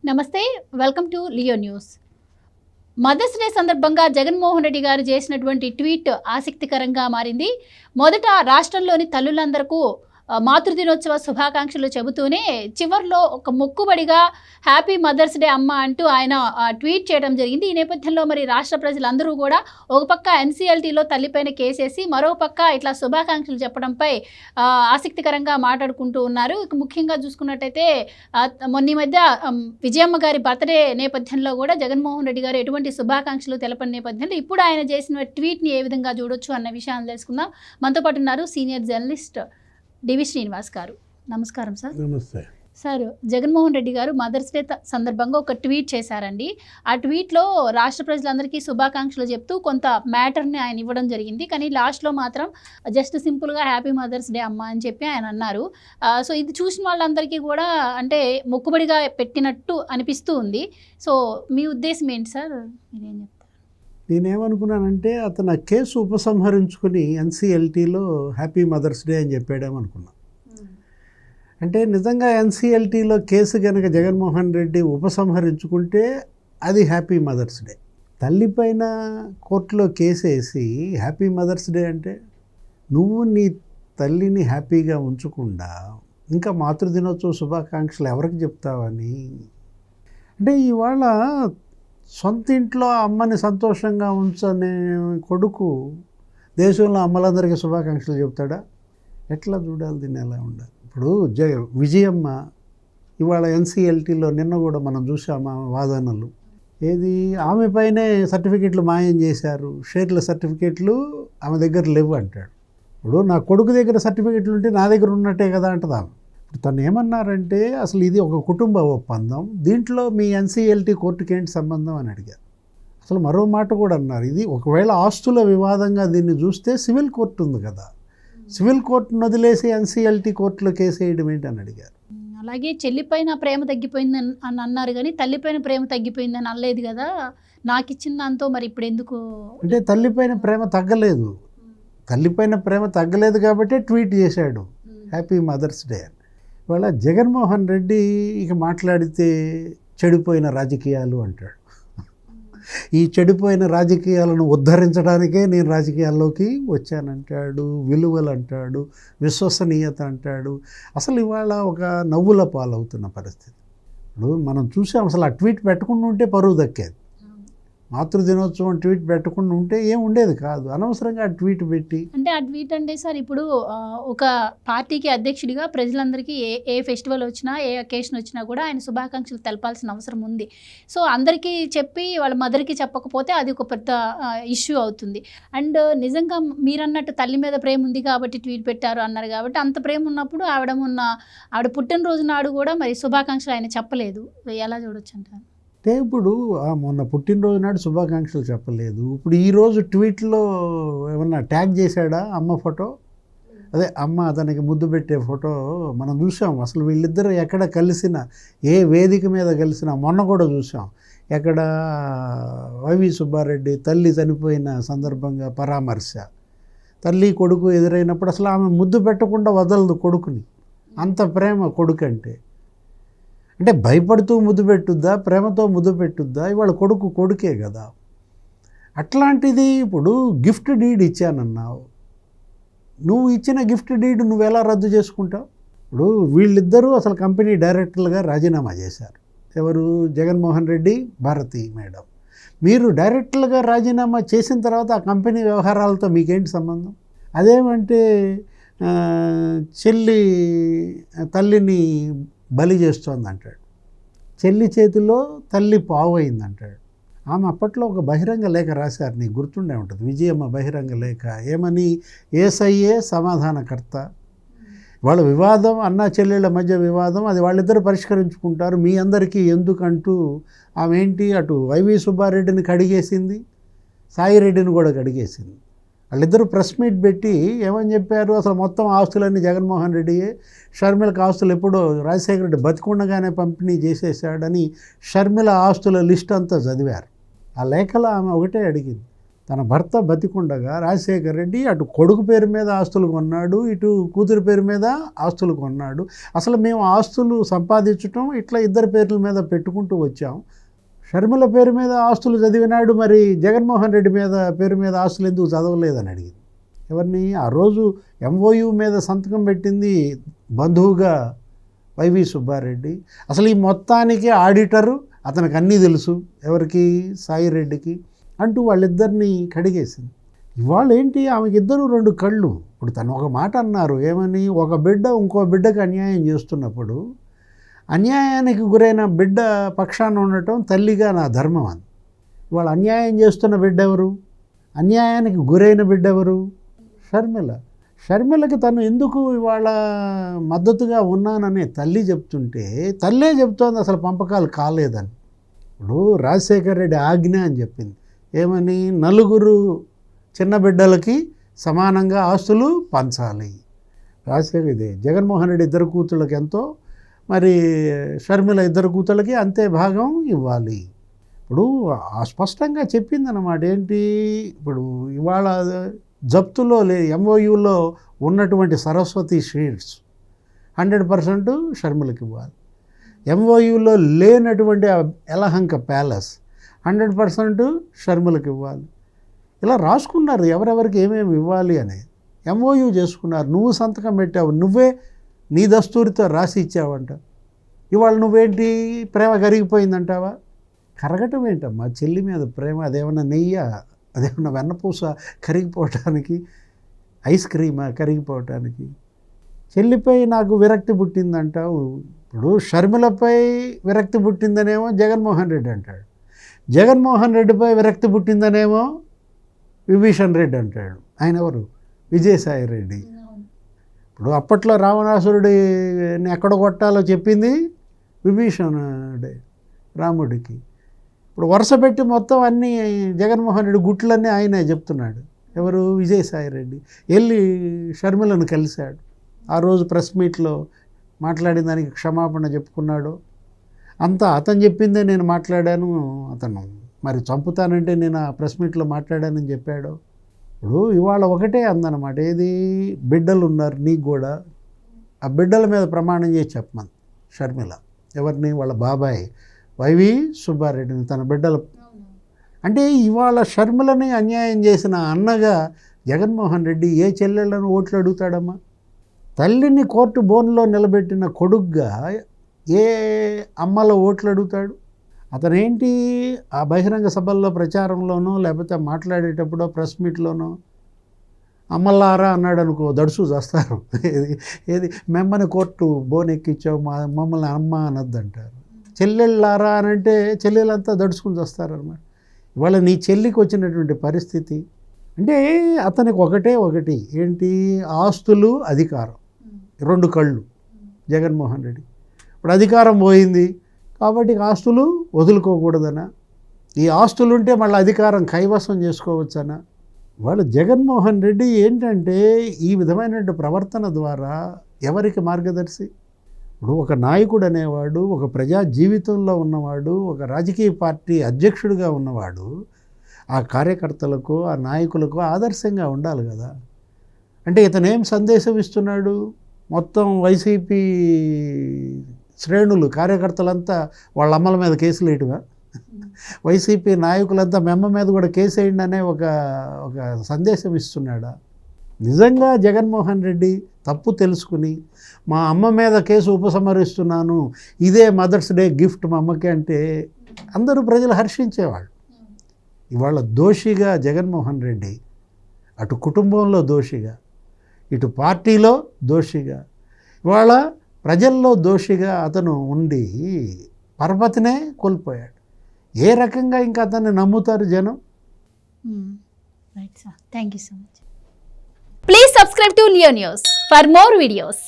నమస్తే, welcome to Leo news. Mothers day సందర్భంగా జగన్మోహన్ రెడ్డి గారు చేసినటువంటి ట్వీట్ ఆసక్తికరంగా మారింది. మొదట రాష్ట్రంలోని తల్లులందరికీ మాతృదినోత్సవ శుభాకాంక్షలు చెబుతూనే చివర్లో ఒక మొక్కుబడిగా హ్యాపీ మదర్స్ డే అమ్మ అంటూ ఆయన ట్వీట్ చేయడం జరిగింది. ఈ నేపథ్యంలో మరి రాష్ట్ర ప్రజలందరూ కూడా ఒక పక్క ఎన్సీఎల్టీలో తల్లిపైన కేసేసి మరో పక్క ఇట్లా శుభాకాంక్షలు చెప్పడంపై ఆసక్తికరంగా మాట్లాడుకుంటూ ఉన్నారు. ముఖ్యంగా చూసుకున్నట్టయితే మొన్న మధ్య విజయమ్మ గారి బర్త్డే నేపథ్యంలో కూడా జగన్మోహన్ రెడ్డి గారు ఎటువంటి శుభాకాంక్షలు తెలపని నేపథ్యంలో ఇప్పుడు ఆయన చేసిన ట్వీట్ని ఏ విధంగా చూడొచ్చు అన్న విషయాన్ని తెలుసుకుందాం. మనతో పాటు ఉన్నారు సీనియర్ జర్నలిస్ట్ డివి శ్రీనివాస్ గారు. నమస్కారం సార్. నమస్తే సార్. జగన్మోహన్ రెడ్డి గారు మదర్స్ డే సందర్భంగా ఒక ట్వీట్ చేశారండి. ఆ ట్వీట్లో రాష్ట్ర ప్రజలందరికీ శుభాకాంక్షలు చెప్తూ కొంత మ్యాటర్ని ఆయన ఇవ్వడం జరిగింది. కానీ లాస్ట్లో మాత్రం జస్ట్ సింపుల్గా హ్యాపీ మదర్స్ డే అమ్మ అని చెప్పి ఆయన అన్నారు. సో ఇది చూసిన వాళ్ళందరికీ కూడా అంటే మొక్కుబడిగా పెట్టినట్టు అనిపిస్తూ ఉంది. సో మీ ఉద్దేశం ఏంటి సార్? మీరేం చెప్తారు? నేనేమనుకున్నానంటే అతను ఆ కేసు ఉపసంహరించుకుని ఎన్సీఎల్టీలో హ్యాపీ మదర్స్ డే అని చెప్పాడేమనుకున్నా. అంటే నిజంగా ఎన్సీఎల్టీలో కేసు కనుక జగన్మోహన్ రెడ్డి ఉపసంహరించుకుంటే అది హ్యాపీ మదర్స్ డే. తల్లిపైన కోర్టులో కేసు వేసి హ్యాపీ మదర్స్ డే అంటే నువ్వు నీ తల్లిని హ్యాపీగా ఉంచకుండా ఇంకా మాతృదినోత్సవ శుభాకాంక్షలు ఎవరికి చెప్తావని. అంటే ఇవాళ సొంత ఇంట్లో అమ్మని సంతోషంగా ఉంచనే కొడుకు దేశంలో అమ్మలందరికీ శుభాకాంక్షలు చెప్తాడా? ఎట్లా చూడాలి దీన్ని? ఎలా ఉండాలి? ఇప్పుడు విజయమ్మ ఇవాళ ఎన్సీఎల్టీలో నిన్న కూడా మనం చూసామా వాదనలు. ఏది ఆమె పైనే సర్టిఫికెట్లు మాయం చేశారు, షేర్ల సర్టిఫికెట్లు ఆమె దగ్గర లేవు అంటాడు. ఇప్పుడు నా కొడుకు దగ్గర సర్టిఫికెట్లు ఉంటే నా దగ్గర ఉన్నట్టే కదా అంటది ఆమె. ఇప్పుడు తను ఏమన్నారంటే అసలు ఇది ఒక కుటుంబ ఒప్పందం, దీంట్లో మీ ఎన్సీఎల్టీ కోర్టుకి ఏంటి సంబంధం అని అడిగారు. అసలు మరో మాట కూడా అన్నారు, ఇది ఒకవేళ ఆస్తుల వివాదంగా దీన్ని చూస్తే సివిల్ కోర్టు ఉంది కదా, సివిల్ కోర్టును వదిలేసి ఎన్సీఎల్టీ కోర్టులో కేసు వేయడం ఏంటి అని అడిగారు. అలాగే చెల్లిపైన ప్రేమ తగ్గిపోయిందని అని అన్నారు, కానీ తల్లిపైన ప్రేమ తగ్గిపోయిందని అనలేదు కదా. నాకు ఇచ్చిన దాంతో మరి ఇప్పుడు ఎందుకు? అంటే తల్లిపైన ప్రేమ తగ్గలేదు, తల్లిపైన ప్రేమ తగ్గలేదు కాబట్టి ట్వీట్ చేశాడు హ్యాపీ మదర్స్ డే అని. ఇవాళ జగన్మోహన్ రెడ్డి ఇక మాట్లాడితే చెడిపోయిన రాజకీయాలు అంటాడు. ఈ చెడిపోయిన రాజకీయాలను ఉద్ధరించడానికే నేను రాజకీయాల్లోకి వచ్చానంటాడు, విలువలు అంటాడు, విశ్వసనీయత అంటాడు. అసలు ఇవాళ ఒక నవ్వుల పాలవుతున్న పరిస్థితి. ఇప్పుడు మనం చూసాం, అసలు ఆ ట్వీట్ పెట్టకుండా ఉంటే పరువు దక్కేది. మాతృదినోత్సవం ట్వీట్ పెట్టకుండా ఉంటే ఏం ఉండేది కాదు, అనవసరంగా ఆ ట్వీట్ పెట్టి. అంటే ఆ ట్వీట్ అంటే సార్ ఇప్పుడు ఒక పార్టీకి అధ్యక్షుడిగా ప్రజలందరికీ ఏ ఫెస్టివల్ వచ్చినా ఏ అకేషన్ వచ్చినా కూడా ఆయన శుభాకాంక్షలు తెలపాల్సిన అవసరం ఉంది. సో అందరికీ చెప్పి వాళ్ళ మదర్కి చెప్పకపోతే అది ఒక పెద్ద ఇష్యూ అవుతుంది. అండ్ నిజంగా మీరన్నట్టు తల్లి మీద ప్రేమ ఉంది కాబట్టి ట్వీట్ పెట్టారు అన్నారు కాబట్టి, అంత ప్రేమ ఉన్నప్పుడు ఆవిడ పుట్టినరోజు నాడు కూడా మరి శుభాకాంక్షలు ఆయన చెప్పలేదు. ఎలా చూడొచ్చు అంటారు? అంటే ఇప్పుడు మొన్న పుట్టినరోజు నాడు శుభాకాంక్షలు చెప్పలేదు, ఇప్పుడు ఈరోజు ట్వీట్లో ఏమన్నా ట్యాగ్ చేశాడా అమ్మ ఫోటో? అదే అమ్మ అతనికి ముద్దు పెట్టే ఫోటో మనం చూసాం. అసలు వీళ్ళిద్దరూ ఎక్కడ కలిసిన, ఏ వేదిక మీద కలిసినా మొన్న కూడా చూసాం. ఎక్కడ వైవి సుబ్బారెడ్డి తల్లి చనిపోయిన సందర్భంగా పరామర్శ, తల్లి కొడుకు ఎదురైనప్పుడు అసలు ఆమె ముద్దు పెట్టకుండా వదలదు కొడుకుని, అంత ప్రేమ కొడుకు అంటే. అంటే భయపడుతూ ముద్దు పెట్టుద్దా, ప్రేమతో ముద్దు పెట్టుద్దా? ఇవాళ కొడుకు కొడుకే కదా. అట్లాంటిది ఇప్పుడు గిఫ్ట్ డీడ్ ఇచ్చానన్నావు, నువ్వు ఇచ్చిన గిఫ్ట్ డీడ్ నువ్వు ఎలా రద్దు చేసుకుంటావు? ఇప్పుడు వీళ్ళిద్దరూ అసలు కంపెనీ డైరెక్టర్లుగా రాజీనామా చేశారు. ఎవరు? జగన్మోహన్ రెడ్డి, భారతి మేడం. మీరు డైరెక్టర్లుగా రాజీనామా చేసిన తర్వాత ఆ కంపెనీ వ్యవహారాలతో మీకేంటి సంబంధం? అదేమంటే తల్లిని బలి చేస్తోంది అంటాడు, చెల్లి చేతిలో తల్లి పావు అయింది అంటాడు. ఆమె అప్పట్లో ఒక బహిరంగ లేఖ రాశారు, నీకు గుర్తుండే ఉంటుంది, విజయమ్మ బహిరంగ లేఖ. ఏమని? ఏసయ్యే సమాధానకర్త, వాళ్ళ వివాదం అన్నా చెల్లెళ్ళ మధ్య వివాదం, అది వాళ్ళిద్దరు పరిష్కరించుకుంటారు, మీ అందరికీ ఎందుకంటూ ఆమె ఏంటి అటు వైవి సుబ్బారెడ్డిని కడిగేసింది, సాయిరెడ్డిని కూడా కడిగేసింది. వాళ్ళిద్దరూ ప్రెస్ మీట్ పెట్టి ఏమని చెప్పారు? అసలు మొత్తం ఆస్తులన్నీ జగన్మోహన్ రెడ్డియే, షర్మిలకు ఆస్తులు ఎప్పుడో రాజశేఖర రెడ్డి బతికుండగానే పంపిణీ చేసేసాడని షర్మిల ఆస్తుల లిస్ట్ అంతా చదివారు. ఆ లేఖలో ఆమె ఒకటే అడిగింది, తన భర్త బతికుండగా రాజశేఖర్ రెడ్డి అటు కొడుకు పేరు మీద ఆస్తులు కొన్నాడు, ఇటు కూతురు పేరు మీద ఆస్తులు కొన్నాడు. అసలు మేము ఆస్తులు సంపాదించటం ఇట్లా ఇద్దరి పేర్ల మీద పెట్టుకుంటూ వచ్చాం. షర్మిల పేరు మీద ఆస్తులు చదివినాడు, మరి జగన్మోహన్ రెడ్డి పేరు మీద ఆస్తులు ఎందుకు చదవలేదని అడిగింది. ఎవరిని? ఆ రోజు MOU మీద సంతకం పెట్టింది బంధువుగా వైవి సుబ్బారెడ్డి. అసలు ఈ మొత్తానికి ఆడిటరు, అతనికి అన్నీ తెలుసు. ఎవరికి? సాయి రెడ్డికి. అంటూ వాళ్ళిద్దరినీ కడిగేసింది. ఇవాళ ఏంటి, ఆమెకి ఇద్దరు 2 కళ్ళు. ఇప్పుడు తను ఒక మాట అన్నారు, ఏమని? ఒక బిడ్డ ఇంకో బిడ్డకు అన్యాయం చేస్తున్నప్పుడు అన్యాయానికి గురైన బిడ్డ పక్షాన ఉండటం తల్లిగా నా ధర్మం అని. ఇవాళ అన్యాయం చేస్తున్న బిడ్డ ఎవరు? అన్యాయానికి గురైన బిడ్డ ఎవరు? షర్మిల. షర్మిలకి తను ఎందుకు ఇవాళ మద్దతుగా ఉన్నాననే తల్లి చెప్తుంటే, తల్లే చెప్తోంది అసలు పంపకాలు కాలేదని. ఇప్పుడు రాజశేఖర్ రెడ్డి ఆజ్ఞ అని చెప్పింది. ఏమని? 4 చిన్న బిడ్డలకి సమానంగా ఆస్తులు పంచాలి. రాజశేఖర్ ఇదే జగన్మోహన్ రెడ్డి 2 కూతుళ్ళకి ఎంతో, మరి షర్మిల 2 కూతుళ్ళకి అంతే భాగం ఇవ్వాలి. ఇప్పుడు స్పష్టంగా చెప్పిందన్నమాట. ఏంటి ఇప్పుడు ఇవాళ జప్తులో MOUలో ఉన్నటువంటి సరస్వతి షీట్స్ 100% షర్మిలకి ఇవ్వాలి. MOUలో లేనటువంటి యలహంక ప్యాలెస్ 100% షర్మిలకి ఇవ్వాలి. ఇలా రాసుకున్నారు ఎవరెవరికి ఏమేమి ఇవ్వాలి అని. MOU చేసుకున్నారు. నువ్వు సంతకం పెట్టావు, నువ్వే నీ దస్తూరితో రాసి ఇచ్చావంట. ఇవాళ నువ్వేంటి, ప్రేమ కరిగిపోయిందంటావా? కరగటం ఏంటమ్మా చెల్లి మీద ప్రేమ? అదేమన్నా నెయ్య, అదేమన్నా వెన్నపూస కరిగిపోవటానికి? ఐస్ క్రీమా కరిగిపోవటానికి? చెల్లిపై నాకు విరక్తి పుట్టిందంటావు. ఇప్పుడు షర్మిలపై విరక్తి పుట్టిందనేమో జగన్మోహన్ రెడ్డి అంటాడు, జగన్మోహన్ రెడ్డిపై విరక్తి పుట్టిందనేమో విభీషణ్ రెడ్డి అంటాడు. ఆయన ఎవరు? విజయసాయి రెడ్డి. ఇప్పుడు అప్పట్లో రావణాసురుడిని ఎక్కడ కొట్టాలో చెప్పింది విభీషణుడే రాముడికి. ఇప్పుడు వరుస పెట్టి మొత్తం అన్నీ జగన్మోహన్ రెడ్డి గుట్లన్నీ ఆయనే చెప్తున్నాడు. ఎవరు? విజయసాయి రెడ్డి. వెళ్ళి షర్మిలను కలిశాడు. ఆ రోజు ప్రెస్ మీట్లో మాట్లాడిన దానికి క్షమాపణ చెప్పుకున్నాడు. అంతా అతను చెప్పిందే నేను మాట్లాడాను, అతను మరి చంపుతానంటే నేను ఆ ప్రెస్ మీట్లో మాట్లాడానని చెప్పాడు. ఇప్పుడు ఇవాళ ఒకటే అందనమాట, ఏది? బిడ్డలు ఉన్నారు నీకు కూడా, ఆ బిడ్డల మీద ప్రమాణం చేసి చెప్పమని షర్మిల. ఎవరిని? వాళ్ళ బాబాయ్ వైవి సుబ్బారెడ్డిని, తన బిడ్డల. అంటే ఇవాళ షర్మిలని అన్యాయం చేసిన అన్నగా జగన్మోహన్ రెడ్డి ఏ చెల్లెళ్ళను ఓట్లు అడుగుతాడమ్మా? తల్లిని కోర్టు బోన్లో నిలబెట్టిన కొడుగ్గా ఏ అమ్మల ఓట్లు అడుగుతాడు? అతనేంటి ఆ బహిరంగ సభల్లో ప్రచారంలోనో లేకపోతే మాట్లాడేటప్పుడో ప్రెస్ మీట్లోనో అమ్మలారా అన్నాడు అనుకో, దడుసు చేస్తారు. ఏది మెమ్మని కోర్టు బోన్ ఎక్కించావు, మమ్మల్ని అమ్మ అనొద్దంటారు. చెల్లెళ్ళారా అని అంటే చెల్లెళ్ళంతా దడుచుకుని వస్తారన్నమాట. ఇవాళ నీ చెల్లికి వచ్చినటువంటి పరిస్థితి అంటే అతనికి ఒకటి ఏంటి? ఆస్తులు, అధికారం. 2 కళ్ళు జగన్మోహన్ రెడ్డి. ఇప్పుడు అధికారం పోయింది కాబట్టి ఆస్తులు వదులుకోకూడదనా? ఈ ఆస్తులు ఉంటే మళ్ళీ అధికారం కైవసం చేసుకోవచ్చనా? వాళ్ళు జగన్మోహన్ రెడ్డి ఏంటంటే ఈ విధమైనటువంటి ప్రవర్తన ద్వారా ఎవరికి మార్గదర్శి? ఇప్పుడు ఒక నాయకుడు అనేవాడు, ఒక ప్రజా జీవితంలో ఉన్నవాడు, ఒక రాజకీయ పార్టీ అధ్యక్షుడిగా ఉన్నవాడు ఆ కార్యకర్తలకు, ఆ నాయకులకు ఆదర్శంగా ఉండాలి కదా. అంటే ఇతనేం సందేశం ఇస్తున్నాడు? మొత్తం వైసీపీ శ్రేణులు, కార్యకర్తలంతా వాళ్ళ అమ్మల మీద కేసులు వేయటమా? వైసీపీ నాయకులంతా మెమ్మ మీద కూడా కేసు వేయండి అనే ఒక సందేశం ఇస్తున్నాడా? నిజంగా జగన్మోహన్ రెడ్డి తప్పు తెలుసుకుని మా అమ్మ మీద కేసు ఉపసంహరిస్తున్నాను, ఇదే మదర్స్ డే గిఫ్ట్ మా అమ్మకి అంటే అందరూ ప్రజలు హర్షించేవాళ్ళు. ఇవాళ దోషిగా జగన్మోహన్ రెడ్డి, అటు కుటుంబంలో దోషిగా, ఇటు పార్టీలో దోషిగా, ఇవాళ ప్రజల్లో దోషిగా అతను ఉండి పరపతినే కోల్పోయాడు. ఏ రకంగా ఇంకా అతన్ని నమ్ముతారు జనం? Right sir, thank you so much. Please subscribe to Leo news for more videos.